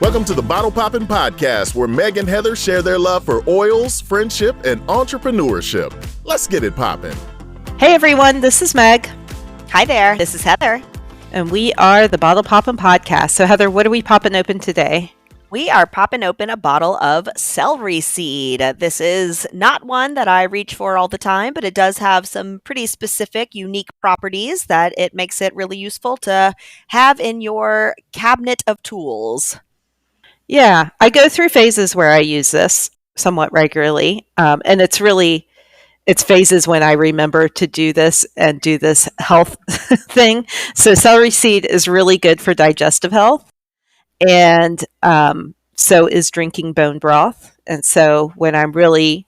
Welcome to the Bottle Poppin' Podcast, where Meg and Heather share their love for oils, friendship, and entrepreneurship. Let's get it poppin'. Hey everyone, this is Meg. Hi there, this is Heather. And we are the Bottle Poppin' Podcast. So Heather, what are we popping open today? We are popping open a bottle of celery seed. This is not one that I reach for all the time, but it does have some pretty specific, unique properties that it makes it really useful to have in your cabinet of tools. Yeah, I go through phases where I use this somewhat regularly. And it's phases when I remember to do this and do this health thing. So celery seed is really good for digestive health. And so is drinking bone broth. And so when I'm really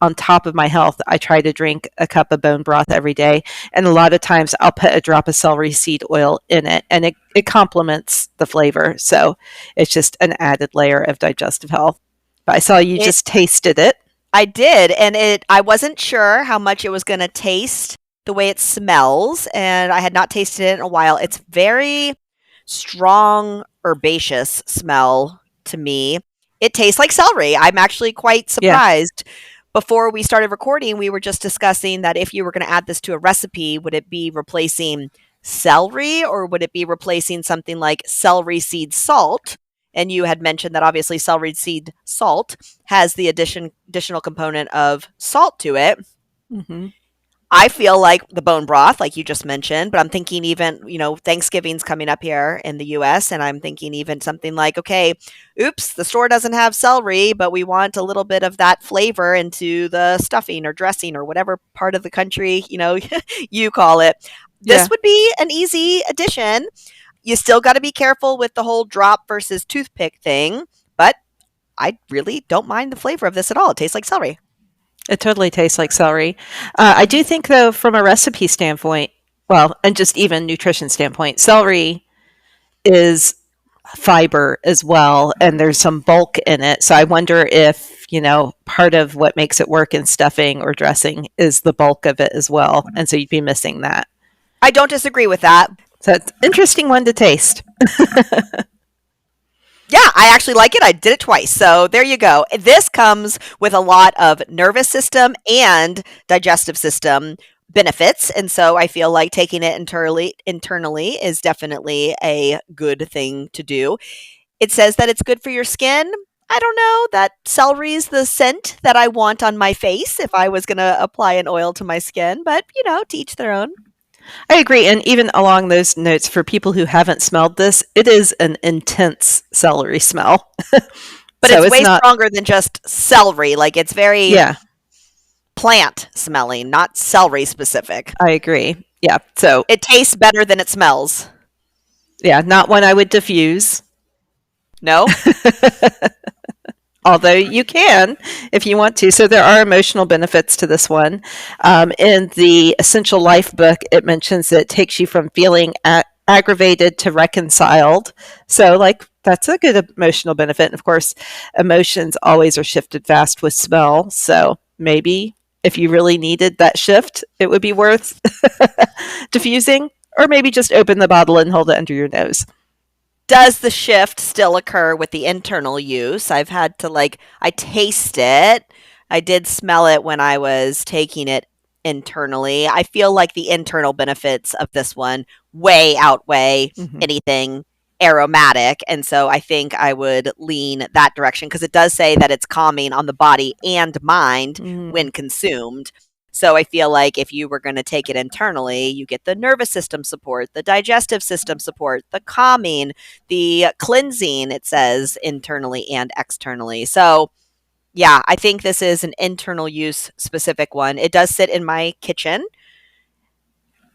on top of my health, I try to drink a cup of bone broth every day. And a lot of times I'll put a drop of celery seed oil in it, and it complements the flavor. So it's just an added layer of digestive health. But I saw you just tasted it. I did, and I wasn't sure how much it was going to taste the way it smells, and I had not tasted it in a while. It's very strong, herbaceous smell to me. It tastes like celery. I'm actually quite surprised. Yeah. Before we started recording, we were just discussing that if you were going to add this to a recipe, would it be replacing celery or would it be replacing something like celery seed salt? And you had mentioned that obviously celery seed salt has the additional component of salt to it. Mm-hmm. I feel like the bone broth, like you just mentioned, but I'm thinking even, Thanksgiving's coming up here in the US, and I'm thinking even something like, okay, oops, the store doesn't have celery, but we want a little bit of that flavor into the stuffing or dressing or whatever part of the country, you call it. This would be an easy addition. You still got to be careful with the whole drop versus toothpick thing, but I really don't mind the flavor of this at all. It tastes like celery. It totally tastes like celery. I do think, though, from a recipe standpoint, and just even nutrition standpoint, celery is fiber as well, and there's some bulk in it. So I wonder if, part of what makes it work in stuffing or dressing is the bulk of it as well. And so you'd be missing that. I don't disagree with that. So it's an interesting one to taste. Yeah, I actually like it. I did it twice. So there you go. This comes with a lot of nervous system and digestive system benefits. And so I feel like taking it internally is definitely a good thing to do. It says that it's good for your skin. I don't know. That celery is the scent that I want on my face if I was going to apply an oil to my skin. But, to each their own. I agree. And even along those notes, for people who haven't smelled this, it is an intense celery smell. But so it's way stronger than just celery. Like it's very plant smelling, not celery specific. I agree. Yeah. So it tastes better than it smells. Yeah. Not one I would diffuse. No. Although you can if you want to. So there are emotional benefits to this one. In the Essential Life book, it mentions that it takes you from feeling aggravated to reconciled. So that's a good emotional benefit. And of course, emotions always are shifted fast with smell. So maybe if you really needed that shift, it would be worth diffusing, or maybe just open the bottle and hold it under your nose. Does the shift still occur with the internal use? I've had to I taste it. I did smell it when I was taking it internally. I feel like the internal benefits of this one way outweigh anything aromatic. And so I think I would lean that direction because it does say that it's calming on the body and mind when consumed. So I feel like if you were going to take it internally, you get the nervous system support, the digestive system support, the calming, the cleansing, it says internally and externally. So yeah, I think this is an internal use specific one. It does sit in my kitchen.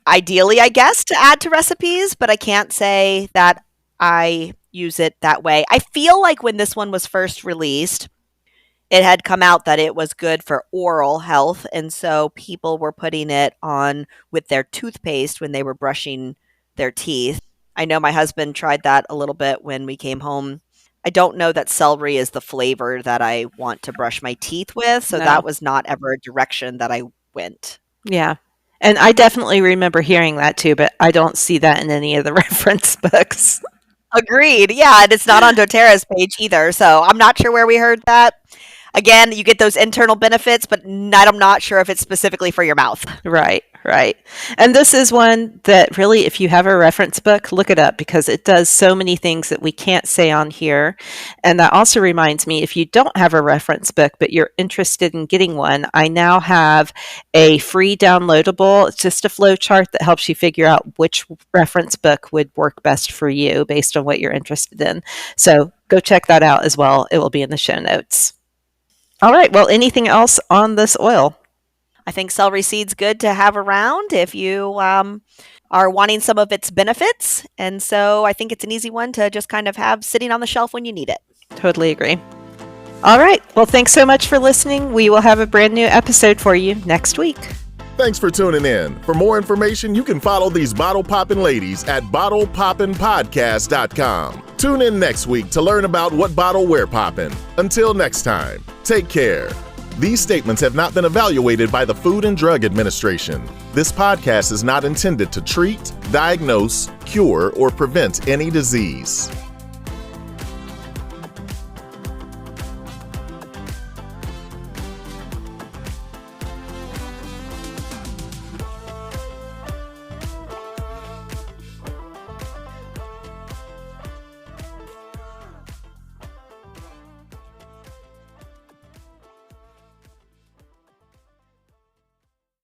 Ideally, I guess, to add to recipes, but I can't say that I use it that way. I feel like when this one was first released, it had come out that it was good for oral health, and so people were putting it on with their toothpaste when they were brushing their teeth. I know my husband tried that a little bit when we came home. I don't know that celery is the flavor that I want to brush my teeth with, so that was not ever a direction that I went. Yeah. And I definitely remember hearing that too, but I don't see that in any of the reference books. Agreed. Yeah, and it's not on doTERRA's page either, so I'm not sure where we heard that. Again, you get those internal benefits, but I'm not sure if it's specifically for your mouth. Right, right. And this is one that really, if you have a reference book, look it up because it does so many things that we can't say on here. And that also reminds me, if you don't have a reference book, but you're interested in getting one, I now have a free downloadable. It's just a flow chart that helps you figure out which reference book would work best for you based on what you're interested in. So go check that out as well. It will be in the show notes. All right. Well, anything else on this oil? I think celery seed's good to have around if you are wanting some of its benefits. And so I think it's an easy one to just kind of have sitting on the shelf when you need it. Totally agree. All right. Well, thanks so much for listening. We will have a brand new episode for you next week. Thanks for tuning in. For more information, you can follow these bottle poppin' ladies at bottlepoppinpodcast.com. Tune in next week to learn about what bottle we're poppin'. Until next time, take care. These statements have not been evaluated by the Food and Drug Administration. This podcast is not intended to treat, diagnose, cure, or prevent any disease.